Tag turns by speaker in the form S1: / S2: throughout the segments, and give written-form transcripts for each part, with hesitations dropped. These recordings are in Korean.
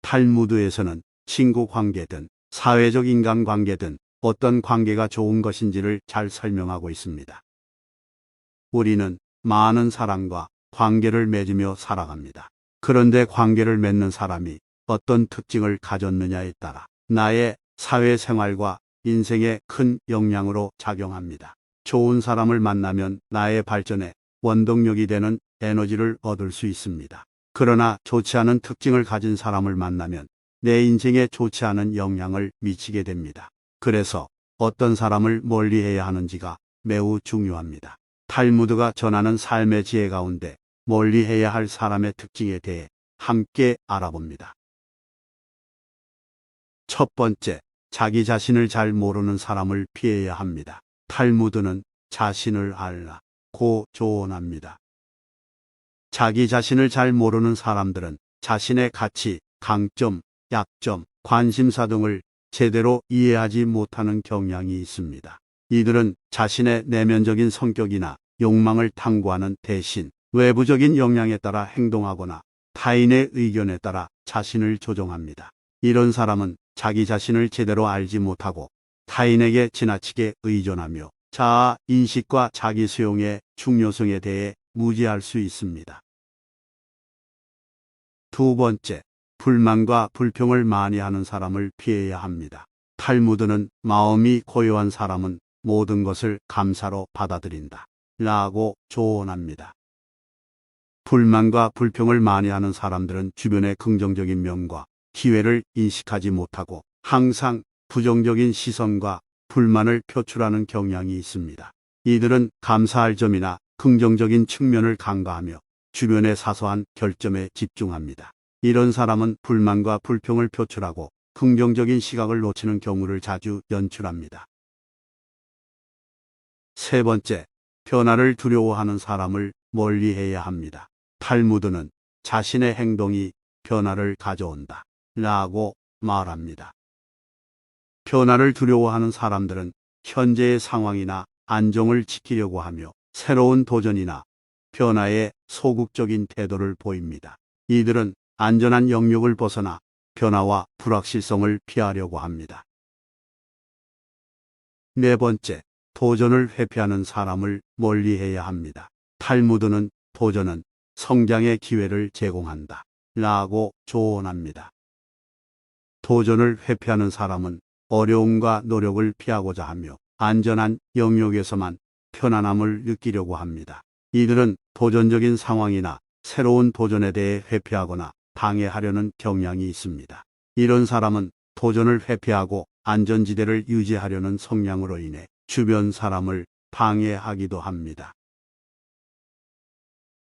S1: 탈무드에서는 친구 관계든 사회적 인간관계든 어떤 관계가 좋은 것인지를 잘 설명하고 있습니다. 우리는 많은 사람과 관계를 맺으며 살아갑니다. 그런데 관계를 맺는 사람이 어떤 특징을 가졌느냐에 따라 나의 사회생활과 인생에 큰 영향으로 작용합니다. 좋은 사람을 만나면 나의 발전에 원동력이 되는 에너지를 얻을 수 있습니다. 그러나 좋지 않은 특징을 가진 사람을 만나면 내 인생에 좋지 않은 영향을 미치게 됩니다. 그래서 어떤 사람을 멀리해야 하는지가 매우 중요합니다. 탈무드가 전하는 삶의 지혜 가운데 멀리해야 할 사람의 특징에 대해 함께 알아봅니다. 첫 번째, 자기 자신을 잘 모르는 사람을 피해야 합니다. 탈무드는 자신을 알라고 조언합니다. 자기 자신을 잘 모르는 사람들은 자신의 가치, 강점, 약점, 관심사 등을 제대로 이해하지 못하는 경향이 있습니다. 이들은 자신의 내면적인 성격이나 욕망을 탐구하는 대신 외부적인 영향에 따라 행동하거나 타인의 의견에 따라 자신을 조종합니다. 이런 사람은 자기 자신을 제대로 알지 못하고 타인에게 지나치게 의존하며 자아 인식과 자기 수용의 중요성에 대해 무지할 수 있습니다. 두 번째, 불만과 불평을 많이 하는 사람을 피해야 합니다. 탈무드는 마음이 고요한 사람은 모든 것을 감사로 받아들인다 라고 조언합니다. 불만과 불평을 많이 하는 사람들은 주변의 긍정적인 면과 기회를 인식하지 못하고 항상 부정적인 시선과 불만을 표출하는 경향이 있습니다. 이들은 감사할 점이나 긍정적인 측면을 간과하며 주변의 사소한 결점에 집중합니다. 이런 사람은 불만과 불평을 표출하고 긍정적인 시각을 놓치는 경우를 자주 연출합니다. 세 번째, 변화를 두려워하는 사람을 멀리해야 합니다. 탈무드는 자신의 행동이 변화를 가져온다 라고 말합니다. 변화를 두려워하는 사람들은 현재의 상황이나 안정을 지키려고 하며 새로운 도전이나 변화에 소극적인 태도를 보입니다. 이들은 안전한 영역을 벗어나 변화와 불확실성을 피하려고 합니다. 네 번째, 도전을 회피하는 사람을 멀리해야 합니다. 탈무드는 도전은 성장의 기회를 제공한다 라고 조언합니다. 도전을 회피하는 사람은 어려움과 노력을 피하고자 하며 안전한 영역에서만 편안함을 느끼려고 합니다. 이들은 도전적인 상황이나 새로운 도전에 대해 회피하거나 방해하려는 경향이 있습니다. 이런 사람은 도전을 회피하고 안전지대를 유지하려는 성향으로 인해 주변 사람을 방해하기도 합니다.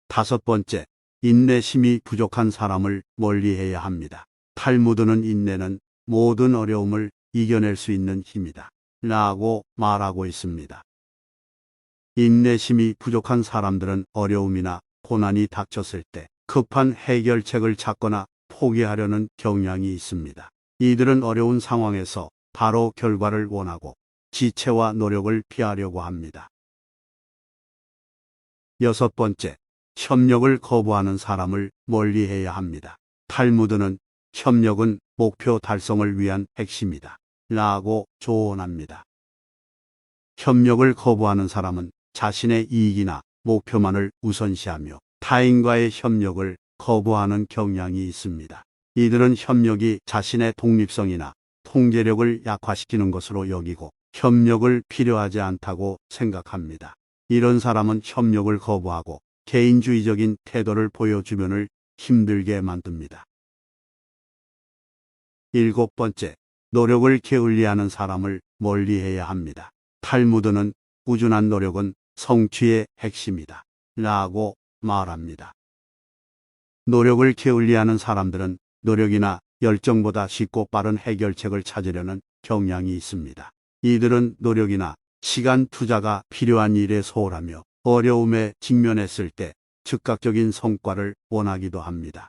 S1: 다섯 번째, 인내심이 부족한 사람을 멀리해야 합니다. 탈무드는 인내는 모든 어려움을 이겨낼 수 있는 힘이다 라고 말하고 있습니다. 인내심이 부족한 사람들은 어려움이나 고난이 닥쳤을 때 급한 해결책을 찾거나 포기하려는 경향이 있습니다. 이들은 어려운 상황에서 바로 결과를 원하고 지체와 노력을 피하려고 합니다. 여섯 번째, 협력을 거부하는 사람을 멀리해야 합니다. 탈무드는 협력은 목표 달성을 위한 핵심이다 라고 조언합니다. 협력을 거부하는 사람은 자신의 이익이나 목표만을 우선시하며 타인과의 협력을 거부하는 경향이 있습니다. 이들은 협력이 자신의 독립성이나 통제력을 약화시키는 것으로 여기고 협력을 필요하지 않다고 생각합니다. 이런 사람은 협력을 거부하고 개인주의적인 태도를 보여 주변을 힘들게 만듭니다. 일곱 번째, 노력을 게을리하는 사람을 멀리해야 합니다. 탈무드는 꾸준한 노력은 성취의 핵심이다 라고 말합니다. 노력을 게을리하는 사람들은 노력이나 열정보다 쉽고 빠른 해결책을 찾으려는 경향이 있습니다. 이들은 노력이나 시간 투자가 필요한 일에 소홀하며 어려움에 직면했을 때 즉각적인 성과를 원하기도 합니다.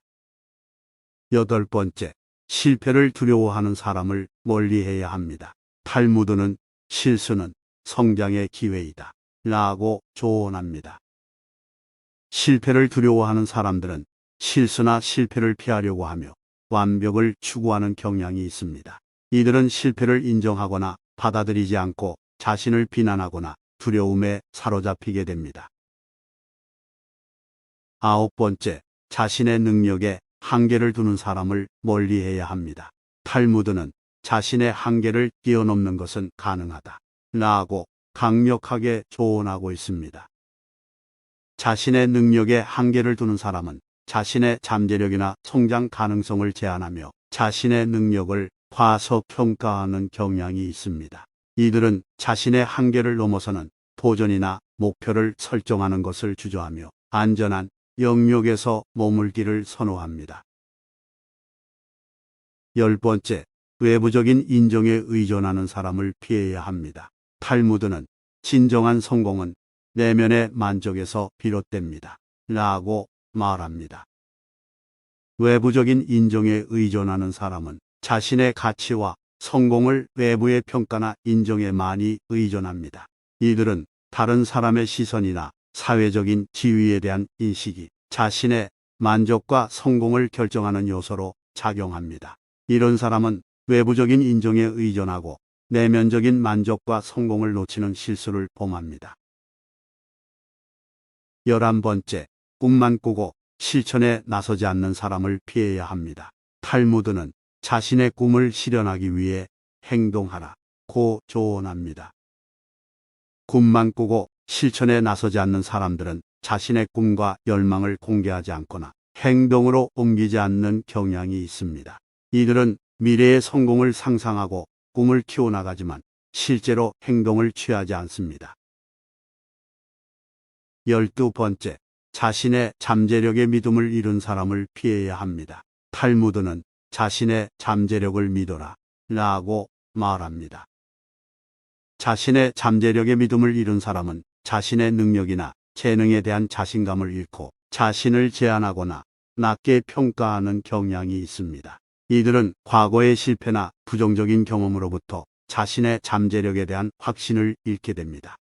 S1: 여덟 번째, 실패를 두려워하는 사람을 멀리해야 합니다. 탈무드는 실수는 성장의 기회이다 라고 조언합니다. 실패를 두려워하는 사람들은 실수나 실패를 피하려고 하며 완벽을 추구하는 경향이 있습니다. 이들은 실패를 인정하거나 받아들이지 않고 자신을 비난하거나 두려움에 사로잡히게 됩니다. 아홉 번째, 자신의 능력에 한계를 두는 사람을 멀리해야 합니다. 탈무드는 자신의 한계를 뛰어넘는 것은 가능하다 라고 강력하게 조언하고 있습니다. 자신의 능력에 한계를 두는 사람은 자신의 잠재력이나 성장 가능성을 제한하며 자신의 능력을 과소평가하는 경향이 있습니다. 이들은 자신의 한계를 넘어서는 도전이나 목표를 설정하는 것을 주저하며 안전한 영역에서 머물기를 선호합니다. 열 번째, 외부적인 인정에 의존하는 사람을 피해야 합니다. 탈무드는 진정한 성공은 내면의 만족에서 비롯됩니다. 라고 말합니다. 외부적인 인정에 의존하는 사람은 자신의 가치와 성공을 외부의 평가나 인정에 많이 의존합니다. 이들은 다른 사람의 시선이나 사회적인 지위에 대한 인식이 자신의 만족과 성공을 결정하는 요소로 작용합니다. 이런 사람은 외부적인 인정에 의존하고 내면적인 만족과 성공을 놓치는 실수를 범합니다. 11번째, 꿈만 꾸고 실천에 나서지 않는 사람을 피해야 합니다. 탈무드는 자신의 꿈을 실현하기 위해 행동하라고 조언합니다. 꿈만 꾸고 실천에 나서지 않는 사람들은 자신의 꿈과 열망을 공개하지 않거나 행동으로 옮기지 않는 경향이 있습니다. 이들은 미래의 성공을 상상하고 꿈을 키워나가지만 실제로 행동을 취하지 않습니다. 12번째, 자신의 잠재력에 믿음을 잃은 사람을 피해야 합니다. 탈무드는 자신의 잠재력을 믿어라 라고 말합니다. 자신의 잠재력에 믿음을 잃은 사람은 자신의 능력이나 재능에 대한 자신감을 잃고 자신을 제한하거나 낮게 평가하는 경향이 있습니다. 이들은 과거의 실패나 부정적인 경험으로부터 자신의 잠재력에 대한 확신을 잃게 됩니다.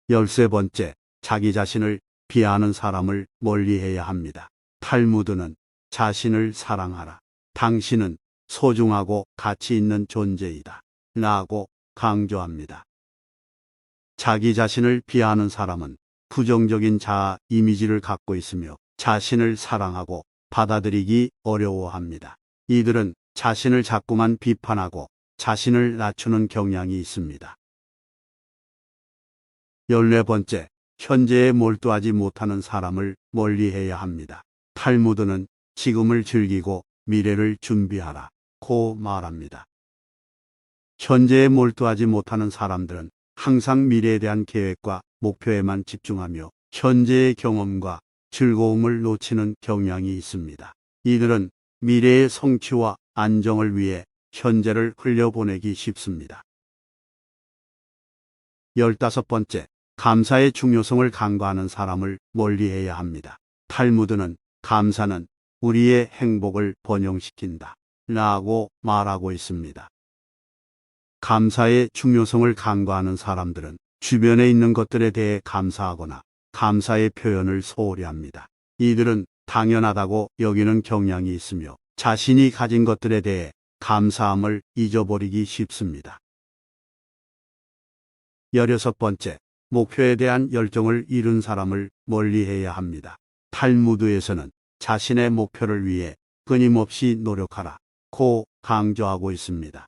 S1: 13번째, 자기 자신을 비하하는 사람을 멀리해야 합니다. 탈무드는 자신을 사랑하라. 당신은 소중하고 가치 있는 존재이다. 라고 강조합니다. 자기 자신을 비하하는 사람은 부정적인 자아 이미지를 갖고 있으며 자신을 사랑하고 받아들이기 어려워합니다. 이들은 자신을 자꾸만 비판하고 자신을 낮추는 경향이 있습니다. 14번째, 현재에 몰두하지 못하는 사람을 멀리해야 합니다. 탈무드는 지금을 즐기고 미래를 준비하라고 말합니다. 현재에 몰두하지 못하는 사람들은 항상 미래에 대한 계획과 목표에만 집중하며 현재의 경험과 즐거움을 놓치는 경향이 있습니다. 이들은 미래의 성취와 안정을 위해 현재를 흘려보내기 쉽습니다. 15번째, 감사의 중요성을 간과하는 사람을 멀리해야 합니다. 탈무드는 감사는 우리의 행복을 번영시킨다 라고 말하고 있습니다. 감사의 중요성을 간과하는 사람들은 주변에 있는 것들에 대해 감사하거나 감사의 표현을 소홀히 합니다. 이들은 당연하다고 여기는 경향이 있으며 자신이 가진 것들에 대해 감사함을 잊어버리기 쉽습니다. 16번째, 목표에 대한 열정을 잃은 사람을 멀리해야 합니다. 탈무드에서는 자신의 목표를 위해 끊임없이 노력하라고 강조하고 있습니다.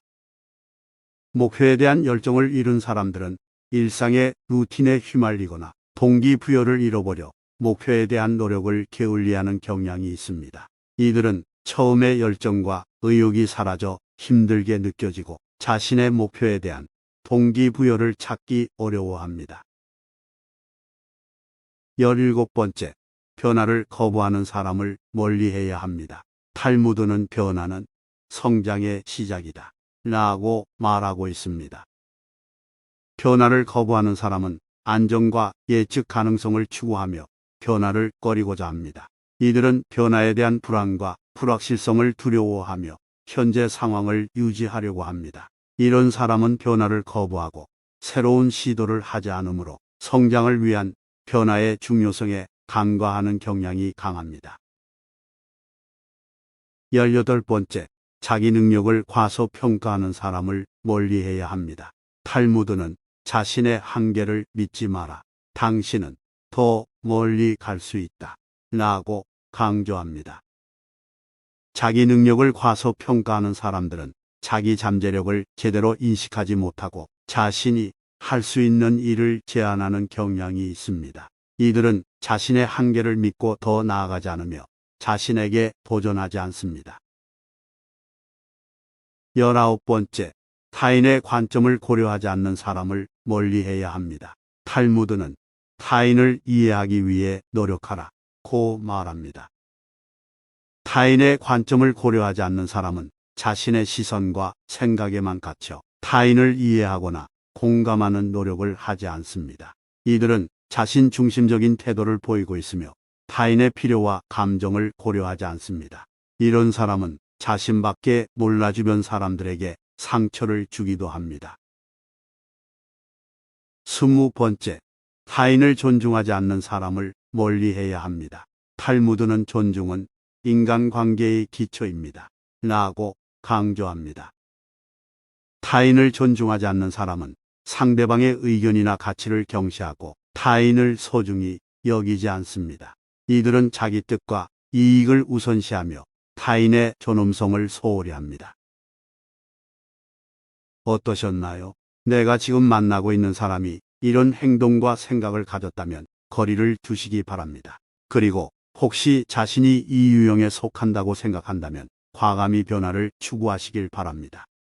S1: 목표에 대한 열정을 잃은 사람들은 일상의 루틴에 휘말리거나 동기부여를 잃어버려 목표에 대한 노력을 게을리하는 경향이 있습니다. 이들은 처음에 열정과 의욕이 사라져 힘들게 느껴지고 자신의 목표에 대한 동기부여를 찾기 어려워합니다. 17번째, 변화를 거부하는 사람을 멀리해야 합니다. 탈무드는 변화는 성장의 시작이다 라고 말하고 있습니다. 변화를 거부하는 사람은 안정과 예측 가능성을 추구하며 변화를 꺼리고자 합니다. 이들은 변화에 대한 불안과 불확실성을 두려워하며 현재 상황을 유지하려고 합니다. 이런 사람은 변화를 거부하고 새로운 시도를 하지 않으므로 성장을 위한 변화의 중요성에 간과하는 경향이 강합니다. 18번째, 자기 능력을 과소평가하는 사람을 멀리해야 합니다. 탈무드는 자신의 한계를 믿지 마라. 당신은 더 멀리 갈 수 있다. 라고 강조합니다. 자기 능력을 과소평가하는 사람들은 자기 잠재력을 제대로 인식하지 못하고 자신이 할 수 있는 일을 제한하는 경향이 있습니다. 이들은 자신의 한계를 믿고 더 나아가지 않으며 자신에게 도전하지 않습니다. 19번째, 타인의 관점을 고려하지 않는 사람을 멀리해야 합니다. 탈무드는 타인을 이해하기 위해 노력하라고 말합니다. 타인의 관점을 고려하지 않는 사람은 자신의 시선과 생각에만 갇혀 타인을 이해하거나 공감하는 노력을 하지 않습니다. 이들은 자신 중심적인 태도를 보이고 있으며 타인의 필요와 감정을 고려하지 않습니다. 이런 사람은 자신밖에 몰라 주변 사람들에게 상처를 주기도 합니다. 20번째, 타인을 존중하지 않는 사람을 멀리해야 합니다. 탈무드는 존중은 인간관계의 기초입니다. 라고 강조합니다. 타인을 존중하지 않는 사람은 상대방의 의견이나 가치를 경시하고 타인을 소중히 여기지 않습니다. 이들은 자기 뜻과 이익을 우선시하며 타인의 존엄성을 소홀히 합니다. 어떠셨나요? 내가 지금 만나고 있는 사람이 이런 행동과 생각을 가졌다면 거리를 두시기 바랍니다. 그리고 혹시 자신이 이 유형에 속한다고 생각한다면 과감히 변화를 추구하시길 바랍니다.